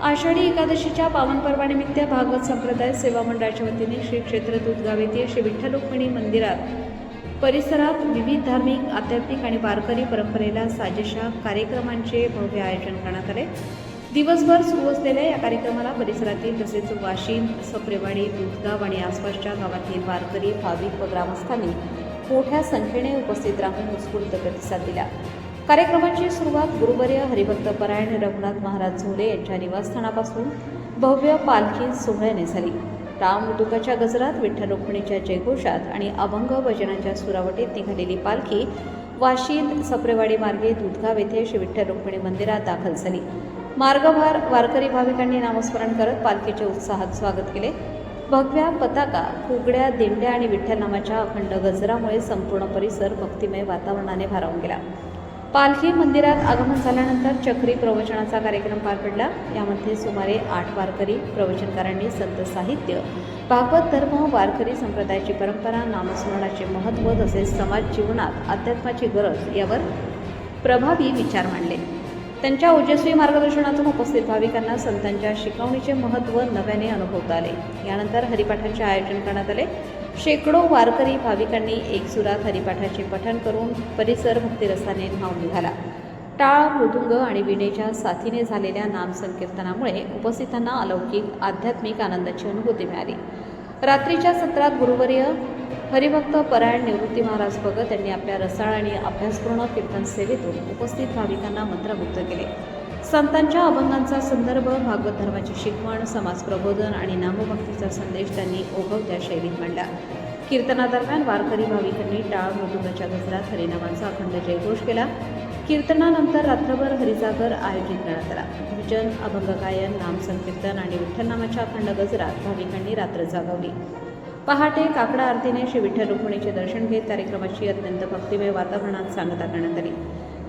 आषाढी एकादशीच्या पावन पर्वानिमित्त भागवत संप्रदाय सेवा मंडळाच्या वतीने श्री क्षेत्र दूधगाव येथे श्री विठ्ठल रुक्मिणी मंदिरात परिसरात विविध धार्मिक, आध्यात्मिक आणि वारकरी परंपरेला साजेशा कार्यक्रमांचे भव्य आयोजन करण्यात आले. दिवसभर सुरू असलेल्या या कार्यक्रमाला परिसरातील तसेच वाशिम, सप्रेवाडी, दूधगाव आणि आसपासच्या गावातील वारकरी, भाविक व ग्रामस्थांनी मोठ्या संख्येने उपस्थित राहून उत्स्फूर्त प्रतिसाद दिला. कार्यक्रमाची सुरुवात गुरुवर्य हरिभक्त परायण रघुनाथ महाराज झोले यांच्या निवासस्थानापासून भव्य पालखी सोहळ्याने झाली. रामदूताच्या गजरात, विठ्ठल रुक्मिणीच्या जयघोषात आणि अभंग भजनाच्या सुरावटीत निघालेली पालखी वाशिम, सप्रेवाडी मार्गे दूधगाव येथे श्री विठ्ठल रुक्मिणी मंदिरात दाखल झाली. मार्गभार वारकरी भाविकांनी नामस्मरण करत पालखीचे उत्साहात स्वागत केले. भगव्या पताका, फुगड्या, दिंड्या आणि विठ्ठल नामाच्या अखंड गजरामुळे संपूर्ण परिसर भक्तिमय वातावरणाने भारावून गेला. पालखी मंदिरात आगमन झाल्यानंतर चक्री प्रवचनाचा कार्यक्रम पार पडला. यामध्ये सुमारे 8 वारकरी प्रवचनकारांनी संत साहित्य, भागवत धर्म, वारकरी संप्रदायाची परंपरा, नामस्मरणाचे महत्त्व तसेच समाज जीवनात अध्यात्माची गरज यावर प्रभावी विचार मांडले. त्यांच्या ओजस्वी मार्गदर्शनातून उपस्थित भाविकांना संतांच्या शिकवणीचे महत्त्व नव्याने अनुभवता आले. यानंतर हरिपाठांचे आयोजन करण्यात आले. शेकडो वारकरी भाविकांनी एकसुरात हरिपाठाचे पठण करून परिसर भक्तिरसाने न्हाऊन निघाला. टाळ, मृदुंग आणि वीणेच्या साथीने झालेल्या नामसंकीर्तनामुळे उपस्थितांना अलौकिक आध्यात्मिक आनंदाची अनुभूती मिळाली. रात्रीच्या सत्रात गुरुवर्य हरिभक्त परायण निवृत्ती महाराज भगत यांनी आपल्या रसाळ आणि अभ्यासपूर्ण कीर्तन सेवेतून उपस्थित भाविकांना मंत्रमुग्ध केले. संतांच्या अभंगांचा संदर्भ, भागवत धर्माची शिकवण, समाज प्रबोधन आणि नामभक्तीचा संदेश त्यांनी ओघवत्या शैलीत मांडला. कीर्तनादरम्यान वारकरी भाविकांनी टाळ मृदुंगाच्या गजरात हरिनामाचा अखंड जयघोष केला. कीर्तनानंतर रात्रभर हरिजागर आयोजित करण्यात आला. भजन, अभंग गायन, नामसंकीर्तन आणि विठ्ठलनामाच्या अखंड गजरात भाविकांनी रात्र जागवली. पहाटे काकडा आरतीने श्री विठ्ठल रुक्मिणीचे दर्शन घेत कार्यक्रमाची अत्यंत भक्तिमय वातावरणात सांगता करण्यात आली.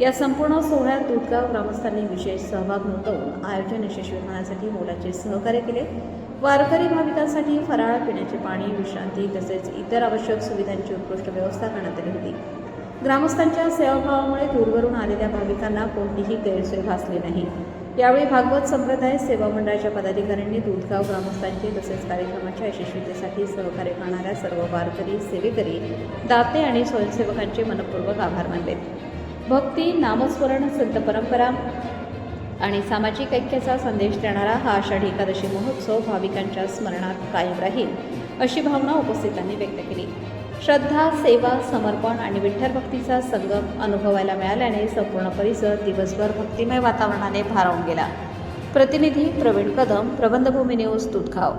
या संपूर्ण सोहळ्यात दूधगाव ग्रामस्थांनी विशेष सहभाग नोंदवून आयोजन यशस्वी होण्यासाठी मोलाचे सहकार्य केले. वारकरी भाविकांसाठी फराळ, पिण्याचे पाणी, विश्रांती तसेच इतर आवश्यक सुविधांची उत्कृष्ट व्यवस्था करण्यात आली होती. ग्रामस्थांच्या सेवाभावामुळे दूरवरून आलेल्या भाविकांना कोणतीही गैरसोय भासली नाही. यावेळी भागवत संप्रदाय सेवा मंडळाच्या पदाधिकाऱ्यांनी दूधगाव ग्रामस्थांचे तसेच कार्यक्रमाच्या यशस्वीतेसाठी सहकार्य करणाऱ्या सर्व वारकरी, सेवेकरी, दाते आणि स्वयंसेवकांचे मनपूर्वक आभार मानले. भक्ती, नामस्मरण, संत परंपरा आणि सामाजिक ऐक्याचा संदेश देणारा हा आषाढी एकादशी महोत्सव भाविकांच्या स्मरणात कायम राहील अशी भावना उपस्थितांनी व्यक्त केली. श्रद्धा, सेवा, समर्पण आणि विठ्ठल भक्तीचा संगम अनुभवायला मिळाल्याने संपूर्ण परिसर दिवसभर भक्तिमय वातावरणाने भारावून गेला. प्रतिनिधी प्रवीण कदम, प्रबंधभूमी न्यूज, दूधगाव.